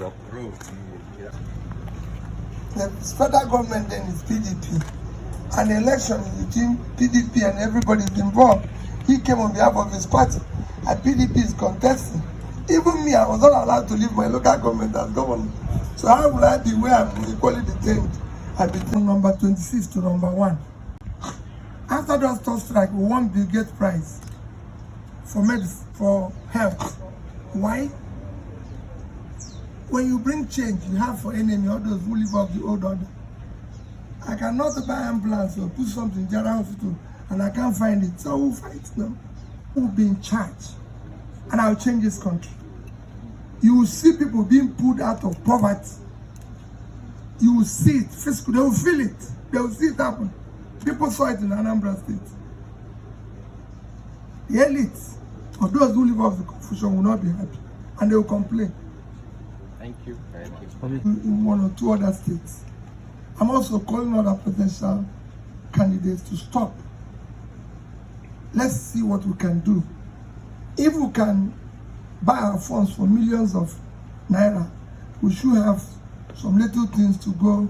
The federal government then is PDP. An election between PDP and everybody is involved. He came on behalf of his party, and PDP is contesting. Even me, I was not allowed to leave my local government as governor. So how will I be where I'm equally detained? I be from number 26 to number 1. After that third strike, we won Bill Gates Prize for medicine, for health. Why? When you bring change, you have for enemy all those who live off the old order. I cannot buy ambulance or put something in general hospital and I can't find it. So we'll fight them. Who will be in charge? And I'll change this country. You will see people being pulled out of poverty. You will see it physically. They will feel it. They will see it happen. People saw it in Anambra State. The elites or those who live off the confusion will not be happy. And they will complain. Thank you. Thank you. In 1 or 2 other states. I'm also calling other potential candidates to stop. Let's see what we can do. If we can buy our funds for millions of naira, we should have some little things to go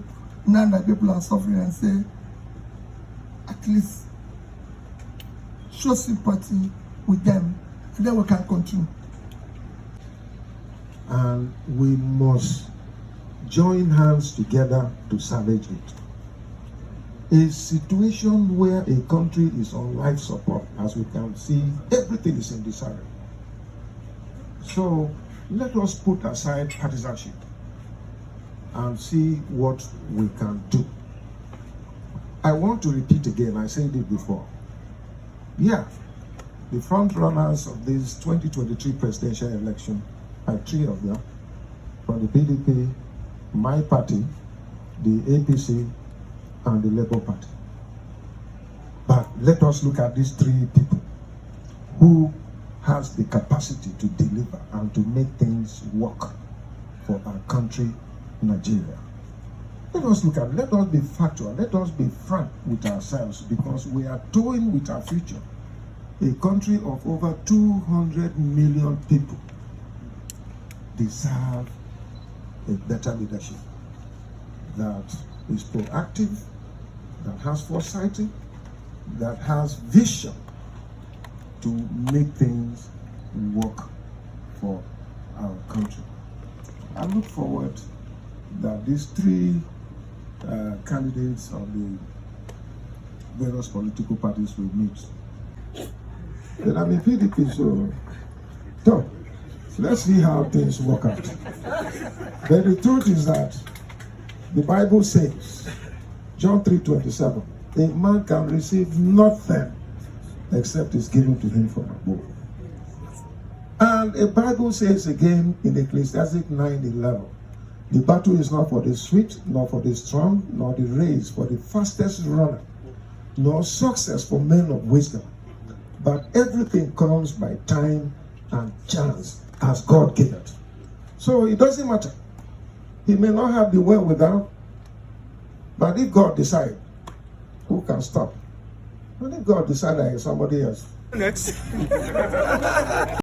now that people are suffering and say, at least show sympathy with them, and then we can continue. And we must join hands together to salvage it. A situation where a country is on life support, as we can see, everything is in disarray. So let us put aside partisanship and see what we can do. I want to repeat again, I said it before. Yeah, the front runners of this 2023 presidential election are 3 of them, from the PDP, my party, the APC, and the Labour Party. But let us look at these 3 people who has the capacity to deliver and to make things work for our country, Nigeria. Let us look at, let us be factual, let us be frank with ourselves, because we are toying with our future. A country of over 200 million people deserve a better leadership that is proactive, that has foresight, that has vision to make things work for our country. I look forward that these 3 candidates of the various political parties will meet. Then I'm in PDP, so let's see how things work out. But the truth is that the Bible says, John 3:27, a man can receive nothing except is given to him from above. And the Bible says again in Ecclesiastes 9:11, the battle is not for the swift, nor for the strong, nor the race for the fastest runner, nor success for men of wisdom. But everything comes by time and chance as God gave it. So it doesn't matter. He may not have the wherewithal, but if God decides, who can stop? And if God decides that somebody else. Next.